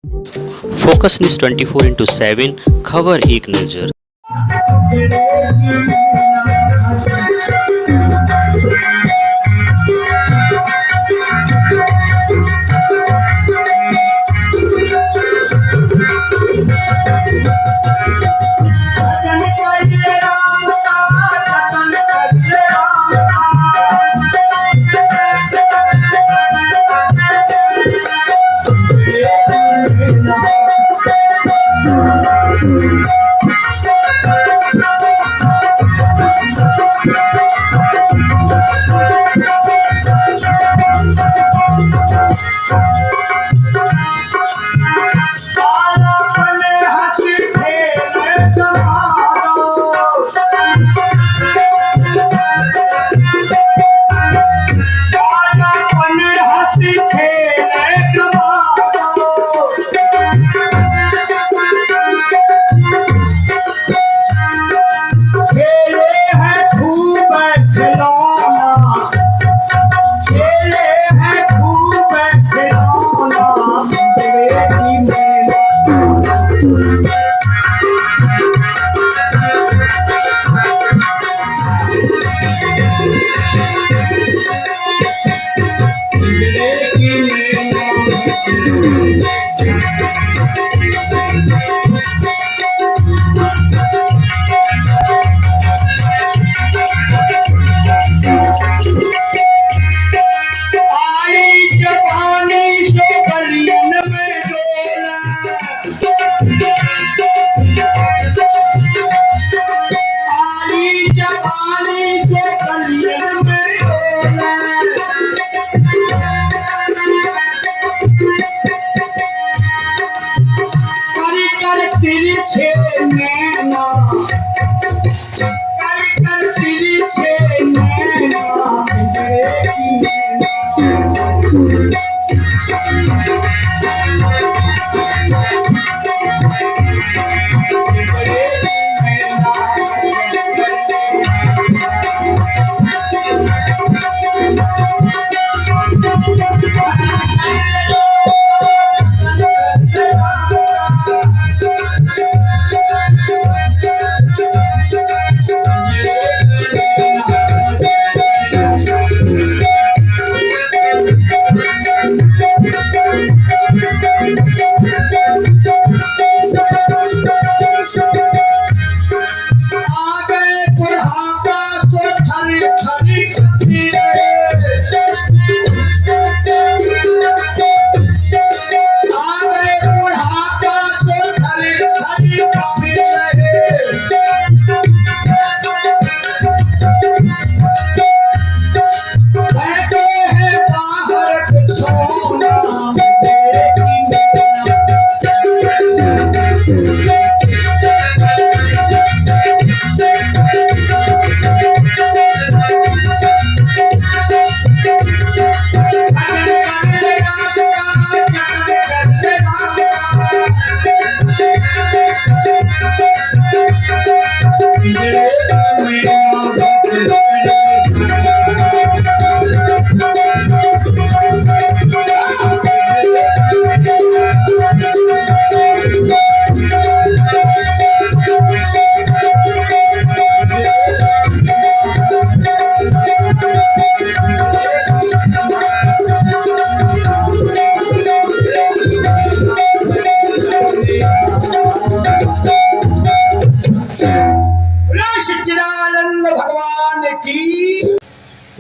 Focus news 24/7 खबर एक नज़र।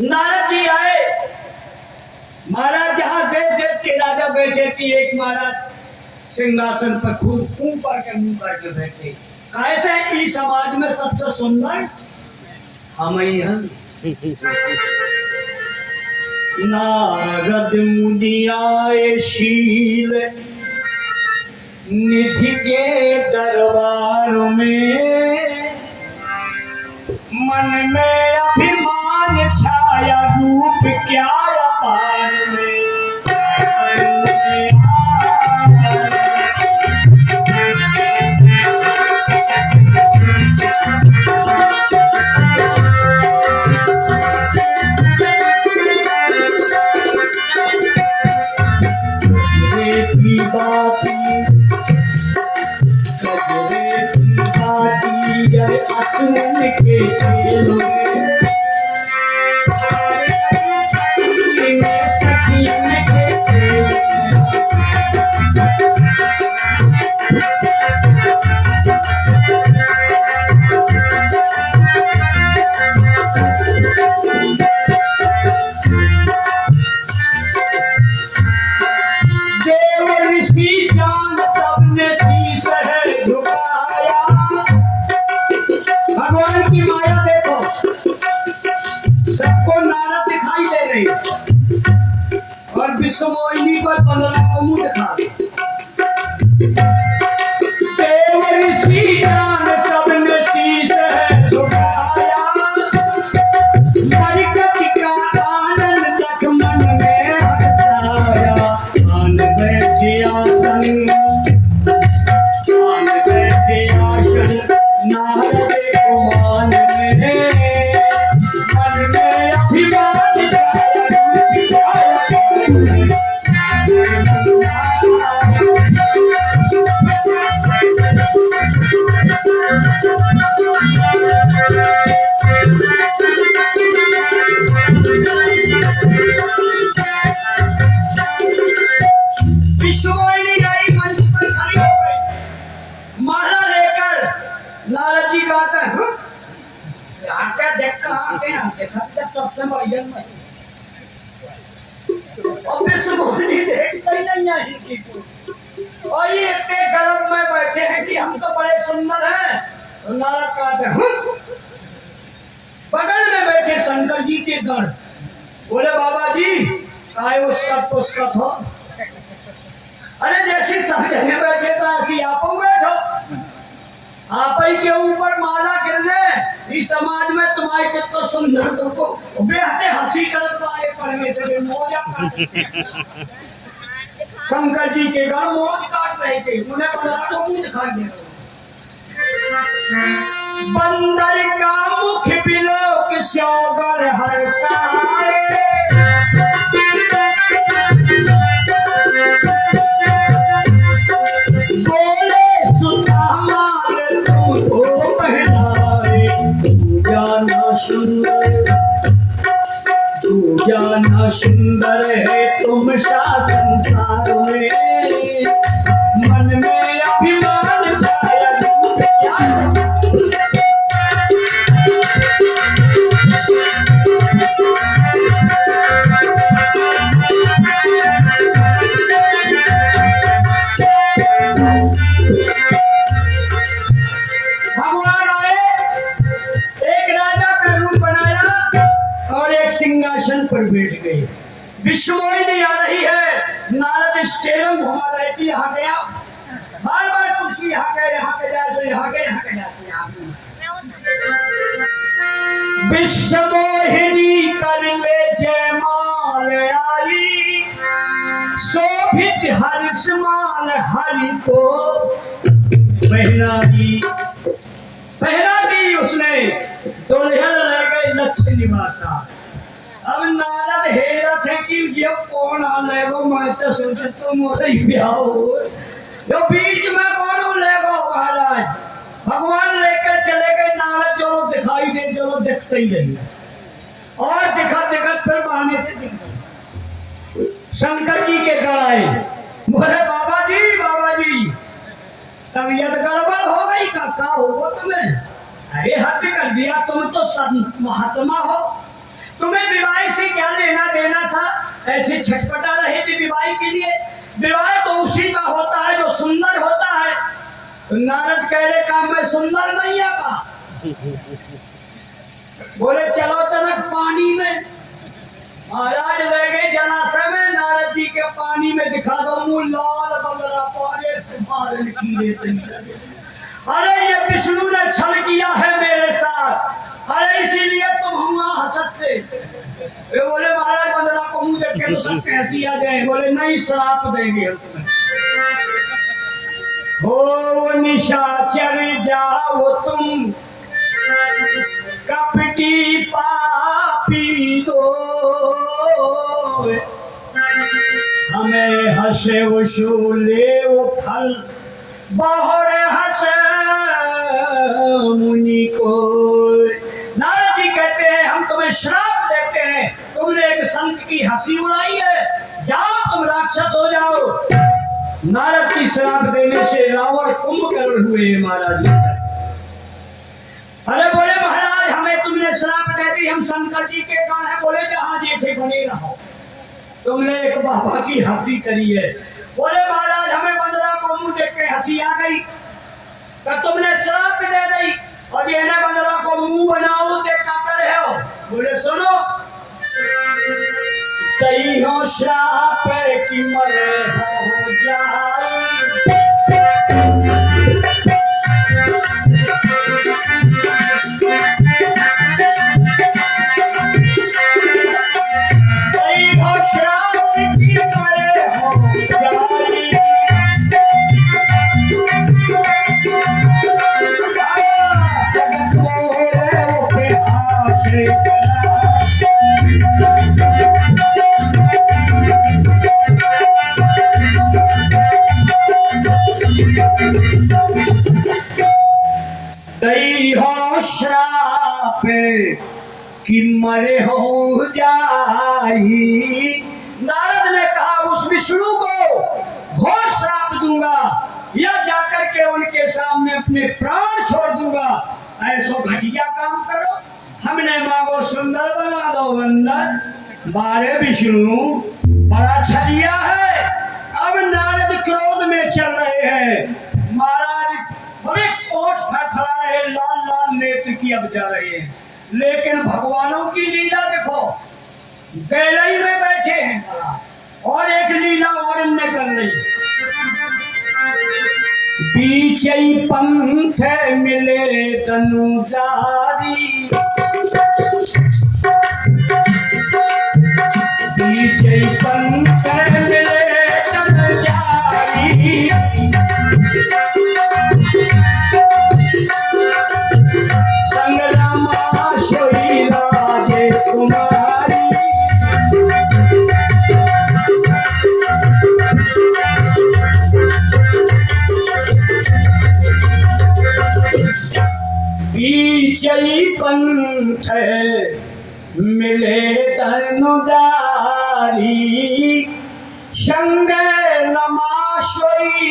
नारद जी आए। महाराज जहाँ देव के राजा बैठे थे, एक महाराज सिंहासन पर खूब मुंह पर के बैठे। कैसे इस समाज में सबसे सुंदर हम ही हैं। नारद मुनि आए शील निधि के दरबार में, मन में अभिमान छाया रूप क्या अपार में। आंसुओं के खेल में सखियन के खेल में। देव ऋषि जान सबने शीश है झुकाया। भगवान की माया देखो, सबको नारद दिखाई दे रही और विश्वमोहिनी को 15 को मुंह दिखा। देव ऋषि जान सबने शीश है झुकाया। बरकत का आनंद देख मन में हर्षाया। आन बैठे आसन, आन बैठे आसन नारद को मान में, मन में अभिमान जाया। विश्वमोहिनी आई मंच पर खड़ी हो गई, माला लेकर। नारद जी कहते हैं आके देख कहाँ के ना देखा सबसे बढ़िया में। और विश्वमोहिनी देखते ही नहीं है इनकी को। और ये इतने गर्भ में बैठे हैं कि हम तो बड़े सुंदर हैं। तो नारद कहते हैं बगल में बैठे शंकर जी के गण बोले बाबा जी आए उसका हो। अरे जैसे सब जगह बैठे तो ऐसी आप बैठो, आप ही के ऊपर माला गिरने। इस समाज में तुम्हारे कितना सुंदर तुमको बेहते हंसी करत वाले परमेश्वर मौजा शंकर जी के घर मौज काट रहे थे, उन्हें 15 को मुंह दिखाई दे रहा। बंदर का मुख बिलोक सौगर हर्षाए। बोले सुदामाल तुमको पहनाए। तू जाना सुंदर, तू जाना सुंदर है तुम सा संसार में। मन में अभिमान छाया। भगवान आए, एक राजा का रूप बनाया और एक सिंहासन पर बैठ गए। विश्वमोहिनी आ रही है, नारद स्टेरम घुमा रहे थे। यहाँ गया बार बार कुर्सी, यहाँ गए यहाँ के जाए, यहाँ गए यहाँ के जाते। विश्वमोहिनी कर ले जयमाल आई। शोभित हर्षमाल हरि को पहना दी उसने। दुल्हन ले गए लक्ष्मी माता। अब नारद हैरत है कि ये कौन आ लेगो। मैं तो सोचे तुम मोरे ब्याह हो, जो बीच में कौन लेगो महाराज। भगवान लेकर चले गए। नारद जो दिखाई दे, जो दिखते ही नहीं और दिखत दिखत फिर बहाने से दिख गए। शंकर जी के गढ़ आए, बोले बाबा जी तबीयत गड़बड़ हो गई। का होगा तुम्हें? अरे हद कर दिया, तुम तो महात्मा हो, तुम्हें विवाह से क्या लेना देना था? ऐसे छटपटा रहे थे विवाह के लिए। विवाह तो उसी का होता है जो सुंदर होता है। तो नारद कह रहे काम में सुंदर नहीं आता। बोले चलो तनक पानी में। महाराज रह गए जलाशय में। नारद जी के पानी में दिखा दो मुंह लाल बगरा पारे से मार निकले। अरे ये विष्णु ने छल किया है मेरे साथ। अरे इसीलिए तुम हम हंस सकते। वे बोले महाराज 15 को मुंह देख के तो सब कैसी आ जाए। बोले नहीं श्राप देंगे हम तुम्हें। हो निशाचर जाओ तुम कपटी पापी दो। हमें हंसे वसूले वो फल बहुरे हंसे मुनि को। नारद जी कहते हैं हम तुम्हें श्राप देते हैं, तुमने एक संत की हंसी उड़ाई है, जाओ तुम राक्षस हो जाओ। नारद की श्राप देने से रावण कुंभकर्ण हुए महाराज। अरे बोले महाराज हमें तुमने श्राप दे दी, हम शंकर जी के गण है। बोले जहां जी थे बने रहो, तुमने एक बाबा की हंसी करी है। बोले महाराज हमें बंदरा को मुंह देख के हंसी आ गई, तो तुमने श्राप दे दी और ये ना बंदरा को मुंह बनाओ ते क्या करे हो। बोले सुनो, कई हो श्राप की मरे हो जाए, कई हो श्राप की मरे हो जाए, जगत मोरे के आश्रय दई हो श्राप कि मरे हो जाई। नारद ने कहा उस विष्णु को घोर श्राप दूंगा या जाकर के उनके सामने अपने प्राण छोड़ दूंगा। ऐसो घटिया काम करो, हमने मांगो सुंदर बना दो बंदर। बारे विष्णु बड़ा छलिया है। अब नारद क्रोध में चल रहे हैं। महाराज बड़े ओठ फड़फड़ा रहे, लाल लाल नेत्र की अब जा रहे हैं। लेकिन भगवानों की लीला देखो, गैलई में बैठे हैं और एक लीला और इनने कर ली। बीचई पंथ मिले तनुजारी, बीचई पंथ मिले तनुजारी, संग्रामा सोई राजे कुमारी, बीचई पंथ मिले धनुधारी, संग रमाशोई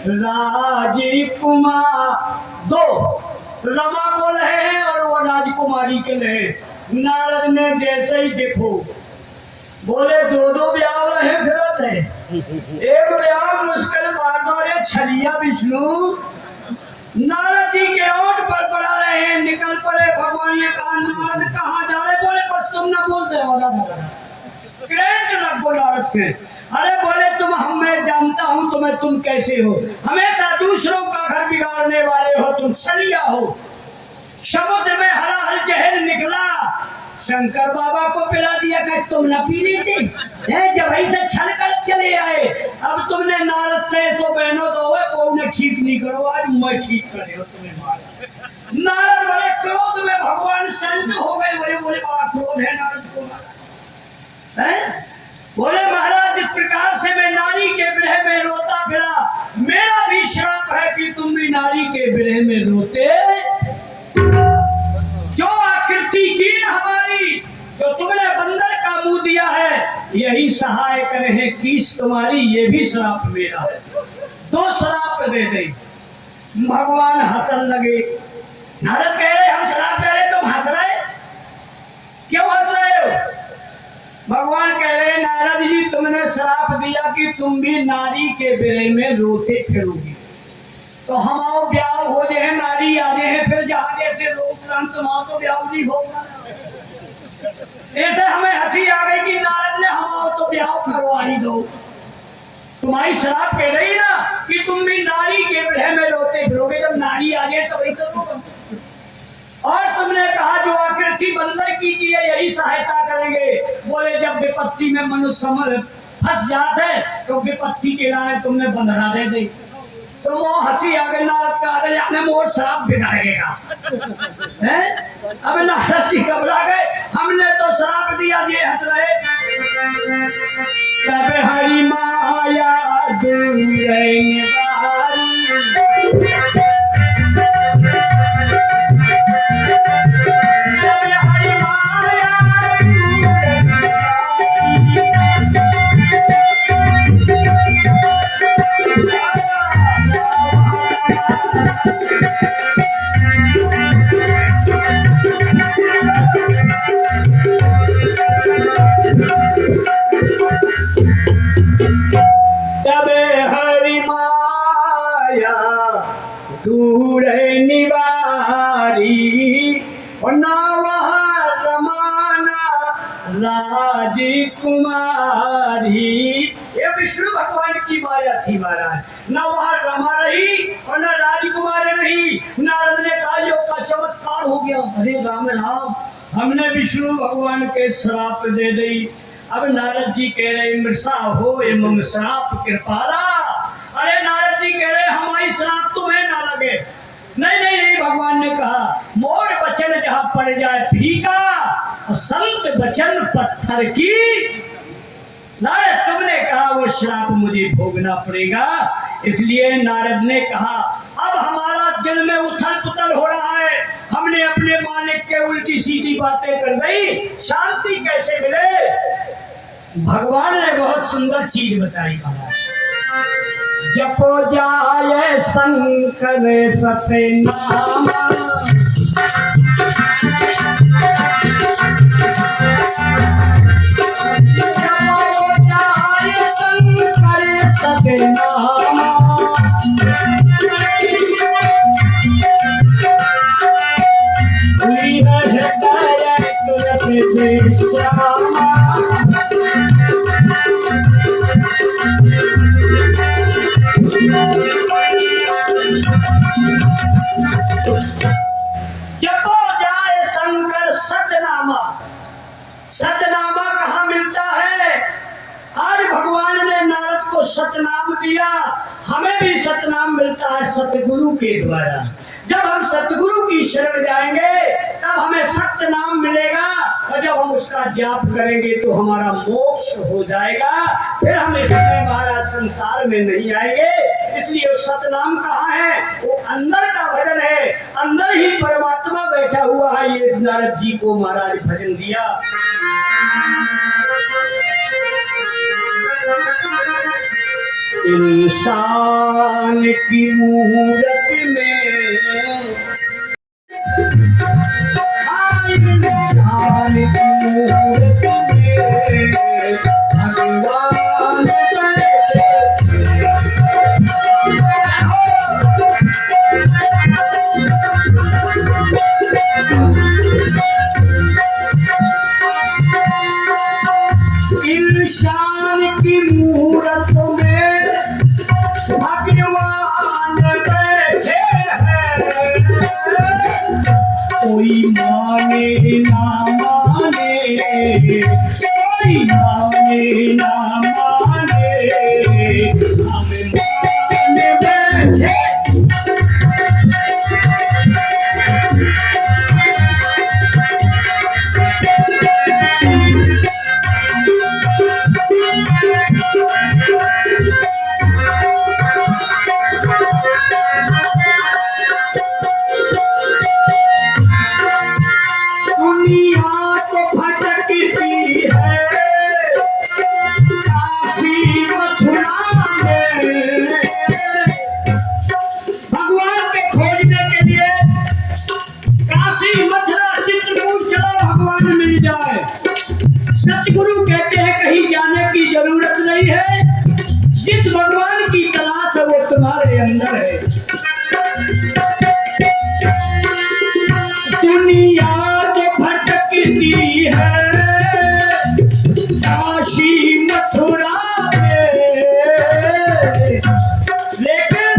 राजकुमार। दो रमा को लहे और वो राजकुमारी के लहे। नारद ने जैसे ही देखो, बोले दो दो ब्याह रहे फिरत है, एक ब्याह मुश्किल मार दो रे छलिया विष्णु। नारद जी के ओठ पर पड़ा रहे हैं, निकल पड़े। भगवान ने कहा नारद कहाँ जा रहे? बोले बस तुम ना बोलते हो नारद के। अरे बोले तुम हमें जानता हूँ, तुम्हें तुम कैसे हो, हमेशा दूसरों का घर बिगाड़ने वाले हो, तुम छलिया हो। समुद्र में हरा हल जहर निकला, शंकर बाबा को पिला दिया, कहा तुम न पी लेते हैं, जब ऐसे छल कर चले आए। अब तुमने नारद से तो बहनों तो हुए, को उन्हें ठीक नहीं करो, आज मैं ठीक करे हो तुम्हें मारा। नारद बड़े क्रोध में, भगवान संत हो गए। बोले बड़ा क्रोध है नारद को है। बोले महाराज जिस प्रकार से मैं नारी के विरह में रोता फिरा, मेरा भी श्राप है कि तुम भी नारी के विरह में रोते। जो आकृति कीन हमारी, जो तुमने बंदर का मुंह दिया है, यही सहाय करे है कीस तुम्हारी, ये भी श्राप मेरा है। दो श्राप दे दे। भगवान हंसन लगे। नारद कह रहे हम श्राप दे रहे, तुम हंस रहे, क्यों हंस रहे हो? भगवान कह रहे नारद जी तुमने श्राप दिया कि तुम भी नारी के विरह में रोते फिरोगे, तो हम आओ ब्याह हो जाए, नारी आ जाए, फिर जहाँ जैसे लोग तुम तो ब्याह नहीं होगा। ऐसे हमें हंसी आ गई कि नारद ने हम आओ तो ब्याह करवा ही दो। तुम्हारी श्राप कह रही ना कि तुम भी नारी के विरह में रोते फिरोगे, जब नारी आ जाए तो वही करोगे। और तुमने कहा जो आकृति बंदर की है यही सहायता करेंगे। बोले जब विपत्ति में मनुष्य फंस जाते तो विपत्ति के लाने तुमने बंधना दे दी। तो वो हंसी आ गई। नारद का आगे आपने मोर शराब बिगाड़ेगा हैं? अब नारद जी घबरा गए, हमने तो शराब दिया, ये हंस रहे। तब हरि माया दूर दूर है निवारी और ना वहाँ रमाना राजकुमारी। ये विष्णु भगवान की माया थी महाराज, ना वहाँ रमा रही और ना राजकुमारी रही। नारद ने कहा योग का चमत्कार हो गया। अरे राम राम, हमने विष्णु भगवान के श्राप दे दी। अब नारद जी कह रहे मृषा हो एवं श्राप कृपाला। अरे नारद जी कह रहे हमारी श्राप तुम्हें ना लगे। नहीं नहीं नहीं, भगवान ने कहा मोर वचन जहाँ पड़ जाए फीका और संत वचन पत्थर की। नारद तुमने कहा वो श्राप मुझे भोगना पड़ेगा। इसलिए नारद ने कहा अब हमारा दिल में उथल पुथल हो रहा है, हमने अपने मालिक के उल्टी सीधी बातें कर दी, शांति कैसे मिले। भगवान ने बहुत सुंदर चीज बताई महाराज। जपो जाए शंकर सतनाम, जपो जाए शंकर सतनाम, हुई हृदय तुरंत श्यामा। जपो जाए शंकर सतनामा। सतनामा कहाँ मिलता है? आज भगवान ने नारद को सतनाम दिया, हमें भी सतनाम मिलता है सतगुरु के द्वारा। जब हम सतगुरु की शरण जाएंगे तब हमें सत्य नाम मिलेगा, और जब हम उसका जाप करेंगे तो हमारा मोक्ष हो जाएगा। फिर हम इसमें महाराज संसार में नहीं आएंगे। इसलिए सतनाम कहाँ है? वो अंदर का भजन है, अंदर ही परमात्मा बैठा हुआ है। ये नारद जी को महाराज भजन दिया। इंसान की मूरत में, इंसान की मूरत में भगवान बैठे। इंसान की मूरत में भगवान बैठे हैं। कोई माने ना माने, कोई माने ना माने, हम मान बैठे। सतगुरु कहते हैं कहीं जाने की जरूरत नहीं है, जिस भगवान की तलाश है वो तुम्हारे अंदर है। दुनिया जो भटकती है काशी मथुरा में, लेकिन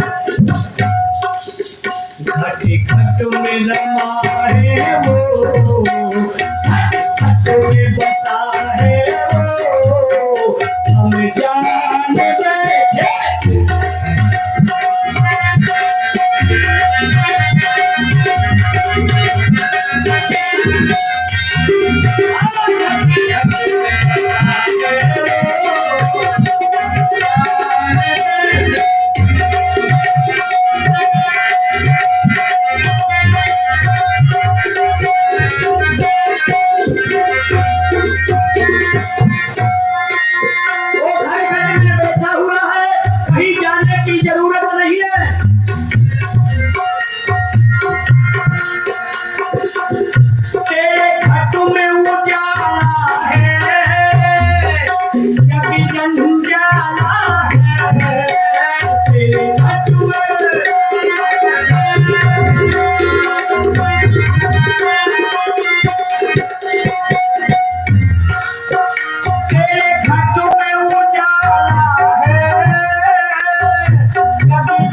घट घट में रमा है वो,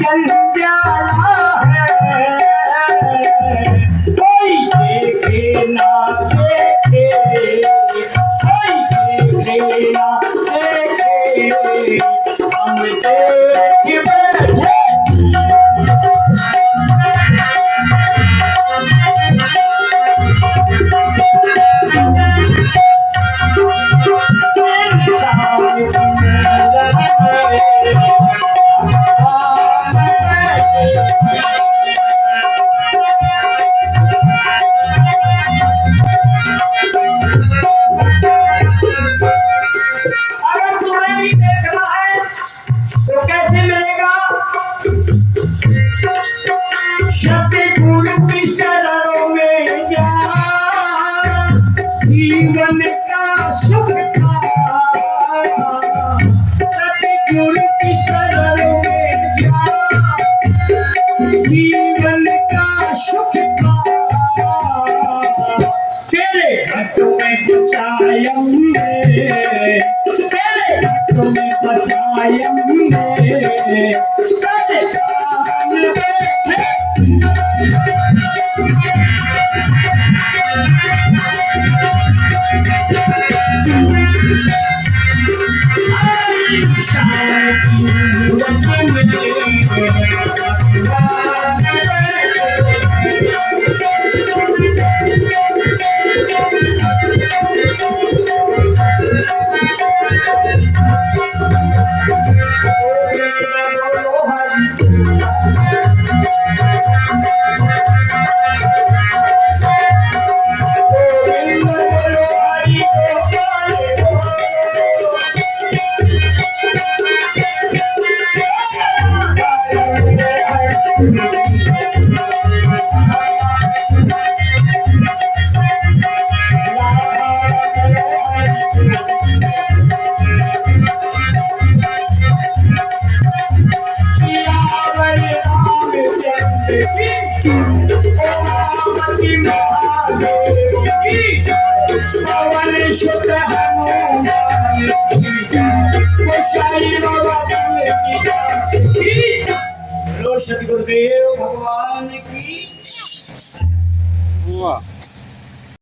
अंजाला है, कोई देखे ना देखे, कोई देखे ना देखे, हम देख बैठे। अगर तुम्हें भी देखना है तो कैसे मिलेगा? शब्द गुरु की शरणों में जा, जीवन का सुख का, सतगुरु की शरणों में जा, जीवन का सुख का, तेरे हाथों में बसाया हमने, तेरे हाथों में बसाया हमने, तेरे काम में सतगुरुदेव भगवान की।